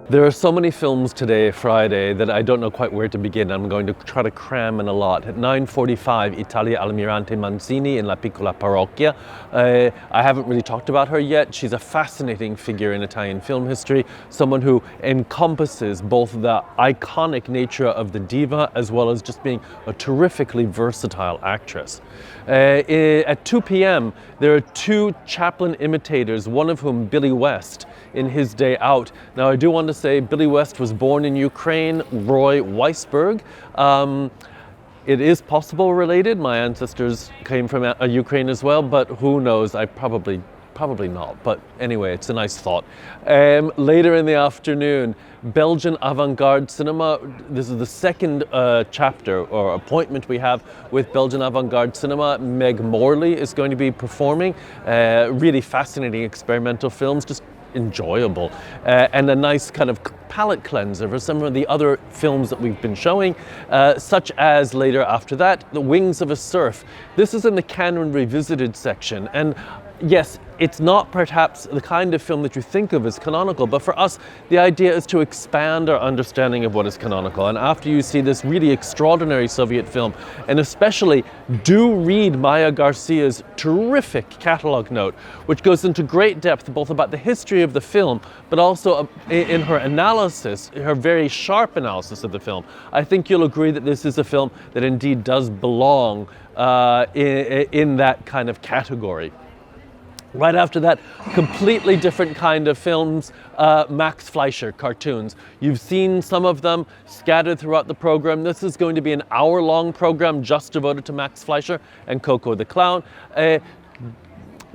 There are so many films today, Friday, that I don't know quite where to begin. I'm going to try to cram in a lot. At 9:45, Italia Almirante Manzini in La Piccola Parrocchia. I haven't really talked about her yet. She's a fascinating figure in Italian film history, someone who encompasses both the iconic nature of the diva as well as just being a terrifically versatile actress. At 2 p.m., there are two Chaplin imitators, one of whom, Billy West, in his day out. Now, I do want to say Billy West was born in Ukraine, Roy Weisberg. It is possible related. My ancestors came from Ukraine as well, but who knows? Probably not. But anyway, it's a nice thought. Later in the afternoon, Belgian avant-garde cinema. This is the second chapter or appointment we have with Belgian avant-garde cinema. Meg Morley is going to be performing. Really fascinating experimental films, just enjoyable, and a nice kind of palate cleanser for some of the other films that we've been showing, such as later after that, The Wings of a Surf. This is in the Canon Revisited section, and yes, it's not perhaps the kind of film that you think of as canonical, but for us, the idea is to expand our understanding of what is canonical. And after you see this really extraordinary Soviet film, and especially do read Maya Garcia's terrific catalog note, which goes into great depth both about the history of the film, but also in her analysis, her very sharp analysis of the film. I think you'll agree that this is a film that indeed does belong in that kind of category. Right after that, completely different kind of films, Max Fleischer cartoons. You've seen some of them scattered throughout the program. This is going to be an hour-long program just devoted to Max Fleischer and Coco the Clown.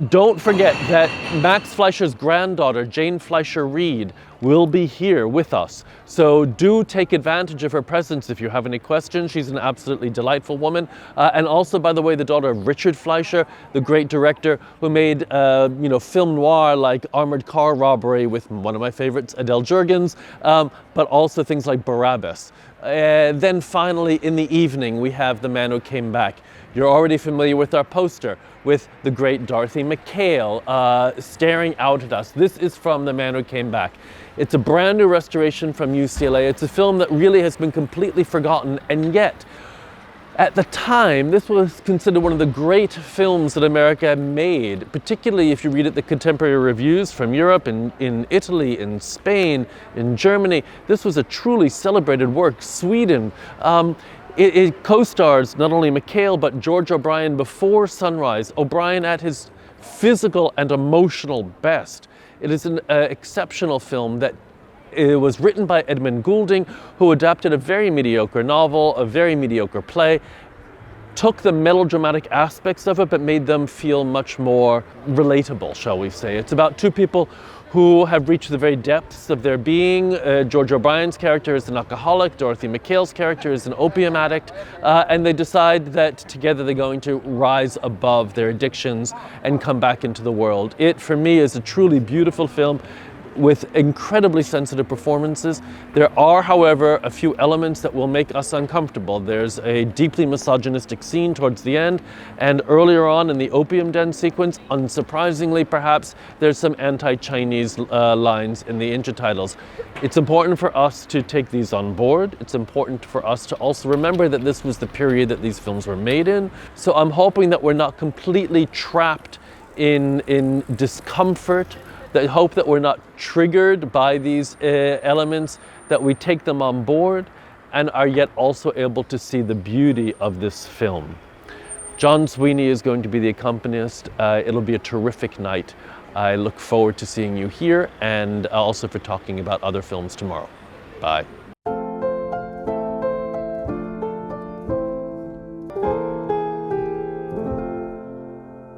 Don't forget that Max Fleischer's granddaughter, Jane Fleischer-Reed, will be here with us. So do take advantage of her presence if you have any questions. She's an absolutely delightful woman. And also, by the way, the daughter of Richard Fleischer, the great director who made film noir like Armored Car Robbery with one of my favorites, Adele Jurgens, but also things like Barabbas. Then finally, in the evening, we have The Man Who Came Back. You're already familiar with our poster with the great Dorothy McHale staring out at us. This is from The Man Who Came Back. It's a brand new restoration from UCLA. It's a film that really has been completely forgotten, and yet, at the time, this was considered one of the great films that America made, particularly if you read the contemporary reviews from Europe, in Italy, in Spain, in Germany. This was a truly celebrated work. Sweden. It co-stars not only McHale, but George O'Brien before sunrise. O'Brien at his physical and emotional best. It is an exceptional film that it was written by Edmund Goulding, who adapted a very mediocre novel, a very mediocre play, took the melodramatic aspects of it, but made them feel much more relatable, shall we say. It's about two people who have reached the very depths of their being. George O'Brien's character is an alcoholic, Dorothy McHale's character is an opium addict, and they decide that together they're going to rise above their addictions and come back into the world. It, for me, is a truly beautiful film with incredibly sensitive performances. There are, however, a few elements that will make us uncomfortable. There's a deeply misogynistic scene towards the end, and earlier on in the opium den sequence, unsurprisingly perhaps, there's some anti-Chinese lines in the intertitles. It's important for us to take these on board. It's important for us to also remember that this was the period that these films were made in. So I'm hoping that we're not completely trapped in discomfort. I hope that we're not triggered by these elements, that we take them on board and are yet also able to see the beauty of this film. John Sweeney is going to be the accompanist. It'll be a terrific night. I look forward to seeing you here and also for talking about other films tomorrow. Bye.